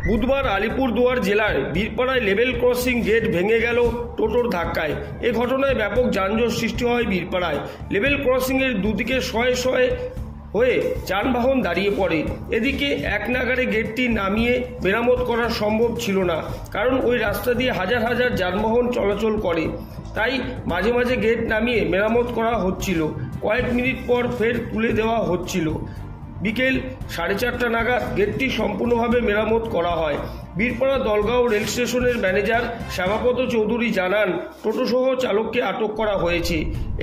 বুধবার আলিপুরদুয়ার জেলার বীরপাড়ায় level crossing gate ভেঙে গেল টোটোর ধাক্কায়। এ ঘটনায় ব্যাপক যানজট সৃষ্টি হয় বীরপাড়ায়। লেভেল ক্রসিংয়ের দুদিকে শয়ে শয়ে হয়ে যানবাহন দাঁড়িয়ে পড়ে। এদিকে এক নাগাড়ে গেটটি নামিয়ে মেরামত করা সম্ভব ছিল না, কারণ ওই রাস্তা দিয়ে হাজার হাজার যানবাহন চলাচল করে। তাই মাঝে মাঝে গেট নামিয়ে মেরামত করা হচ্ছিল, কয়েক মিনিট পর ফের তুলে দেওয়া হচ্ছিল। বিকেল 4:30 নাগাদ গেটটি সম্পূর্ণভাবে মেরামত করা হয়। বীরপাড়া দলগাঁও রেল স্টেশনের ম্যানেজার শ্যামাপদ চৌধুরী জানান, টোটোসহ চালককে আটক করা হয়েছে।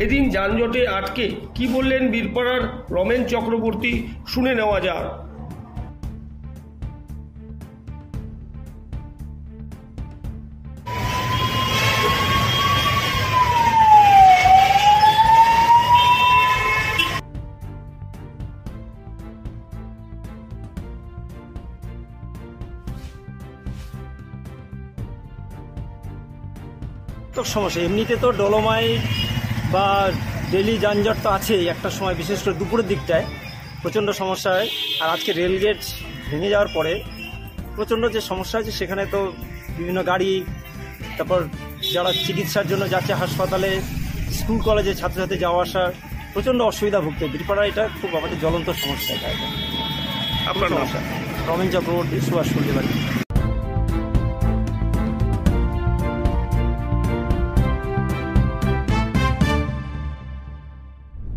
এদিন যানজটে আটকে কি বললেন বীরপাড়ার রমেন চক্রবর্তী, শুনে নেওয়া যাক। তো সমস্যা এমনিতে তো ডলোমাইট বা ডেলি যানজট তো আছেই, একটা সময় বিশেষ করে দুপুরের দিকটায় প্রচণ্ড সমস্যা হয়। আর আজকে রেলগেট ভেঙে যাওয়ার পরে প্রচণ্ড যে সমস্যা হয়েছে, সেখানে তো বিভিন্ন গাড়ি, তারপর যারা চিকিৎসার জন্য যাচ্ছে হাসপাতালে, স্কুল কলেজে ছাত্রছাত্রী যাওয়া আসা প্রচণ্ড অসুবিধা ভুগতে। বীরপাড়া এটা খুব আমাদের জ্বলন্ত সমস্যা। এটা আপনার নাম? রমেন চক্রবর্তী, সুভাষ পল্লী বাড়ি।